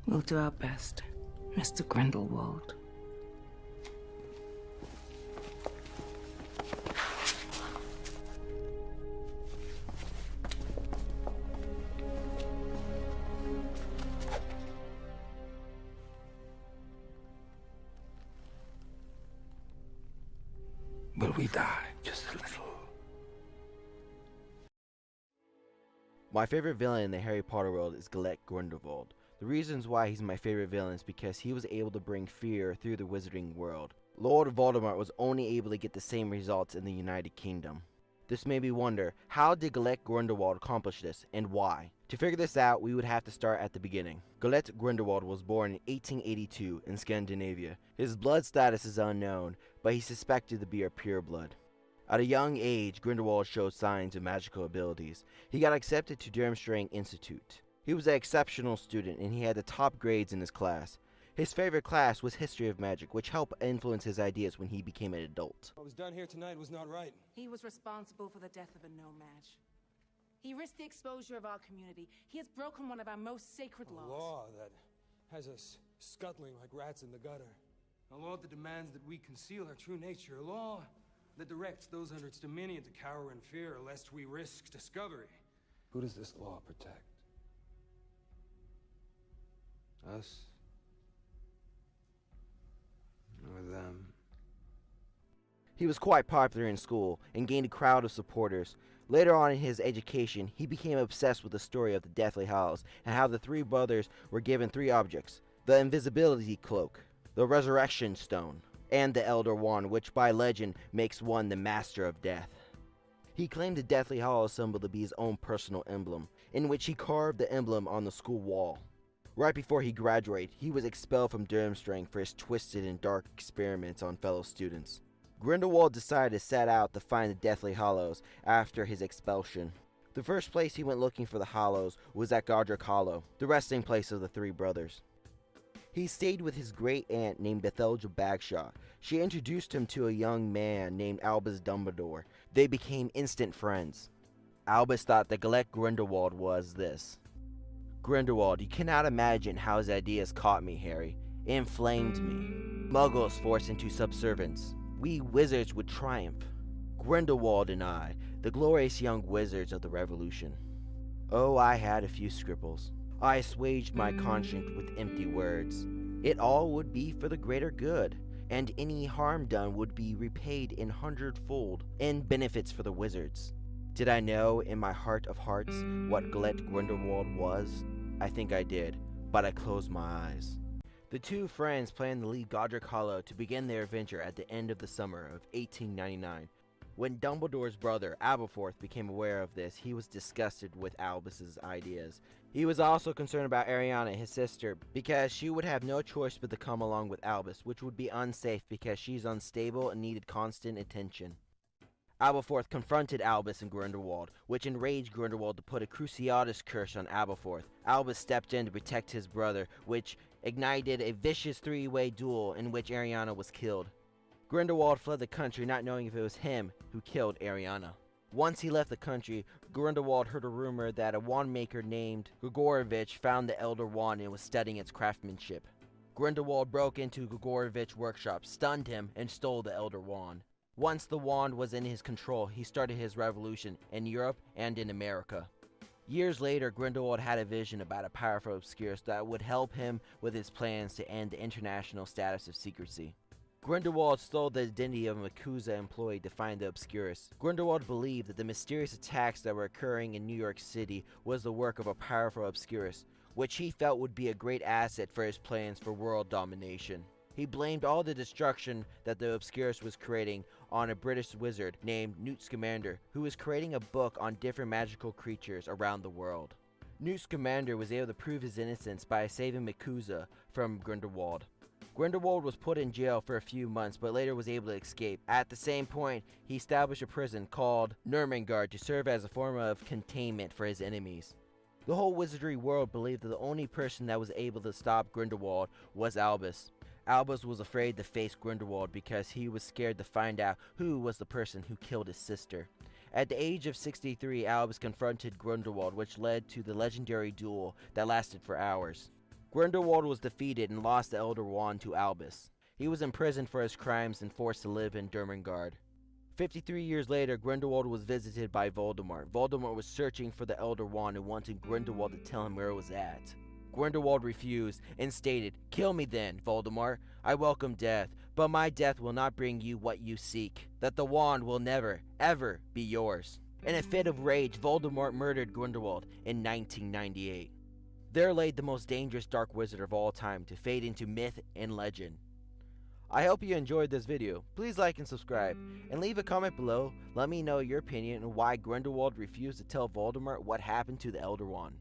We'll do our best, Mr. Grindelwald. Will we die just a little? My favorite villain in the Harry Potter world is Gellert Grindalwald. The reasons why he's my favorite villain is because he was able to bring fear through the wizarding world. Lord Voldemort was only able to get the same results in the United Kingdom. This made me wonder, how did Gellert Grindalwald accomplish this, and why? To figure this out, we would have to start at the beginning. Gellert Grindalwald was born in 1882 in Scandinavia. His blood status is unknown, but he's suspected to be a pureblood. At a young age, Grindelwald showed signs of magical abilities. He got accepted to Durmstrang Institute. He was an exceptional student and he had the top grades in his class. His favorite class was History of Magic, which helped influence his ideas when he became an adult. What was done here tonight was not right. He was responsible for the death of a no-match. He risked the exposure of our community. He has broken one of our most sacred laws. A law that has us scuttling like rats in the gutter. A law that demands that we conceal our true nature. A law that directs those under its dominion to cower in fear lest we risk discovery. Who does this law protect? Us? Or them? He was quite popular in school and gained a crowd of supporters. Later on in his education, he became obsessed with the story of the Deathly Hallows and how the three brothers were given three objects: the invisibility cloak, the resurrection stone, and the Elder Wand, which by legend makes one the master of death. He claimed the Deathly Hallows symbol to be his own personal emblem, in which he carved the emblem on the school wall. Right before he graduated, he was expelled from Durmstrang for his twisted and dark experiments on fellow students. Grindelwald decided to set out to find the Deathly Hallows after his expulsion. The first place he went looking for the Hallows was at Godric Hollow, the resting place of the three brothers. He stayed with his great-aunt named Bethelga Bagshaw. She introduced him to a young man named Albus Dumbledore. They became instant friends. Albus thought that Gellert Grindalwald was this. Grindelwald, you cannot imagine how his ideas caught me, Harry. It inflamed me. Muggles forced into subservience. We wizards would triumph. Grindelwald and I, the glorious young wizards of the Revolution. Oh, I had a few scribbles. I assuaged my conscience with empty words. It all would be for the greater good, and any harm done would be repaid in hundredfold in benefits for the wizards. Did I know in my heart of hearts what Gellert Grindalwald was? I think I did, but I closed my eyes. The two friends planned to leave Godric Hollow to begin their adventure at the end of the summer of 1899. When Dumbledore's brother, Aberforth, became aware of this, he was disgusted with Albus's ideas. He was also concerned about Ariana, his sister, because she would have no choice but to come along with Albus, which would be unsafe because she's unstable and needed constant attention. Aberforth confronted Albus and Grindelwald, which enraged Grindelwald to put a Cruciatus curse on Aberforth. Albus stepped in to protect his brother, which ignited a vicious three-way duel in which Ariana was killed. Grindelwald fled the country, not knowing if it was him who killed Ariana. Once he left the country, Grindelwald heard a rumor that a wand maker named Gregorovitch found the Elder Wand and was studying its craftsmanship. Grindelwald broke into Gregorovich's workshop, stunned him, and stole the Elder Wand. Once the wand was in his control, he started his revolution in Europe and in America. Years later, Grindelwald had a vision about a powerful Obscurus that would help him with his plans to end the international status of secrecy. Grindelwald stole the identity of a MACUSA employee to find the Obscurus. Grindelwald believed that the mysterious attacks that were occurring in New York City was the work of a powerful Obscurus, which he felt would be a great asset for his plans for world domination. He blamed all the destruction that the Obscurus was creating on a British wizard named Newt Scamander, who was creating a book on different magical creatures around the world. Newt Scamander was able to prove his innocence by saving MACUSA from Grindelwald. Grindelwald was put in jail for a few months, but later was able to escape. At the same point, he established a prison called Nurmengard to serve as a form of containment for his enemies. The whole wizardry world believed that the only person that was able to stop Grindelwald was Albus. Albus was afraid to face Grindelwald because he was scared to find out who was the person who killed his sister. At the age of 63, Albus confronted Grindelwald, which led to the legendary duel that lasted for hours. Grindelwald was defeated and lost the Elder Wand to Albus. He was imprisoned for his crimes and forced to live in Durmangard. 53 years later, Grindelwald was visited by Voldemort. Voldemort was searching for the Elder Wand and wanted Grindelwald to tell him where it was at. Grindelwald refused and stated, "Kill me then, Voldemort. I welcome death, but my death will not bring you what you seek. That the wand will never, ever be yours." In a fit of rage, Voldemort murdered Grindelwald in 1998. There laid the most dangerous dark wizard of all time to fade into myth and legend. I hope you enjoyed this video. Please like and subscribe, and leave a comment below. Let me know your opinion on why Grindelwald refused to tell Voldemort what happened to the Elder Wand.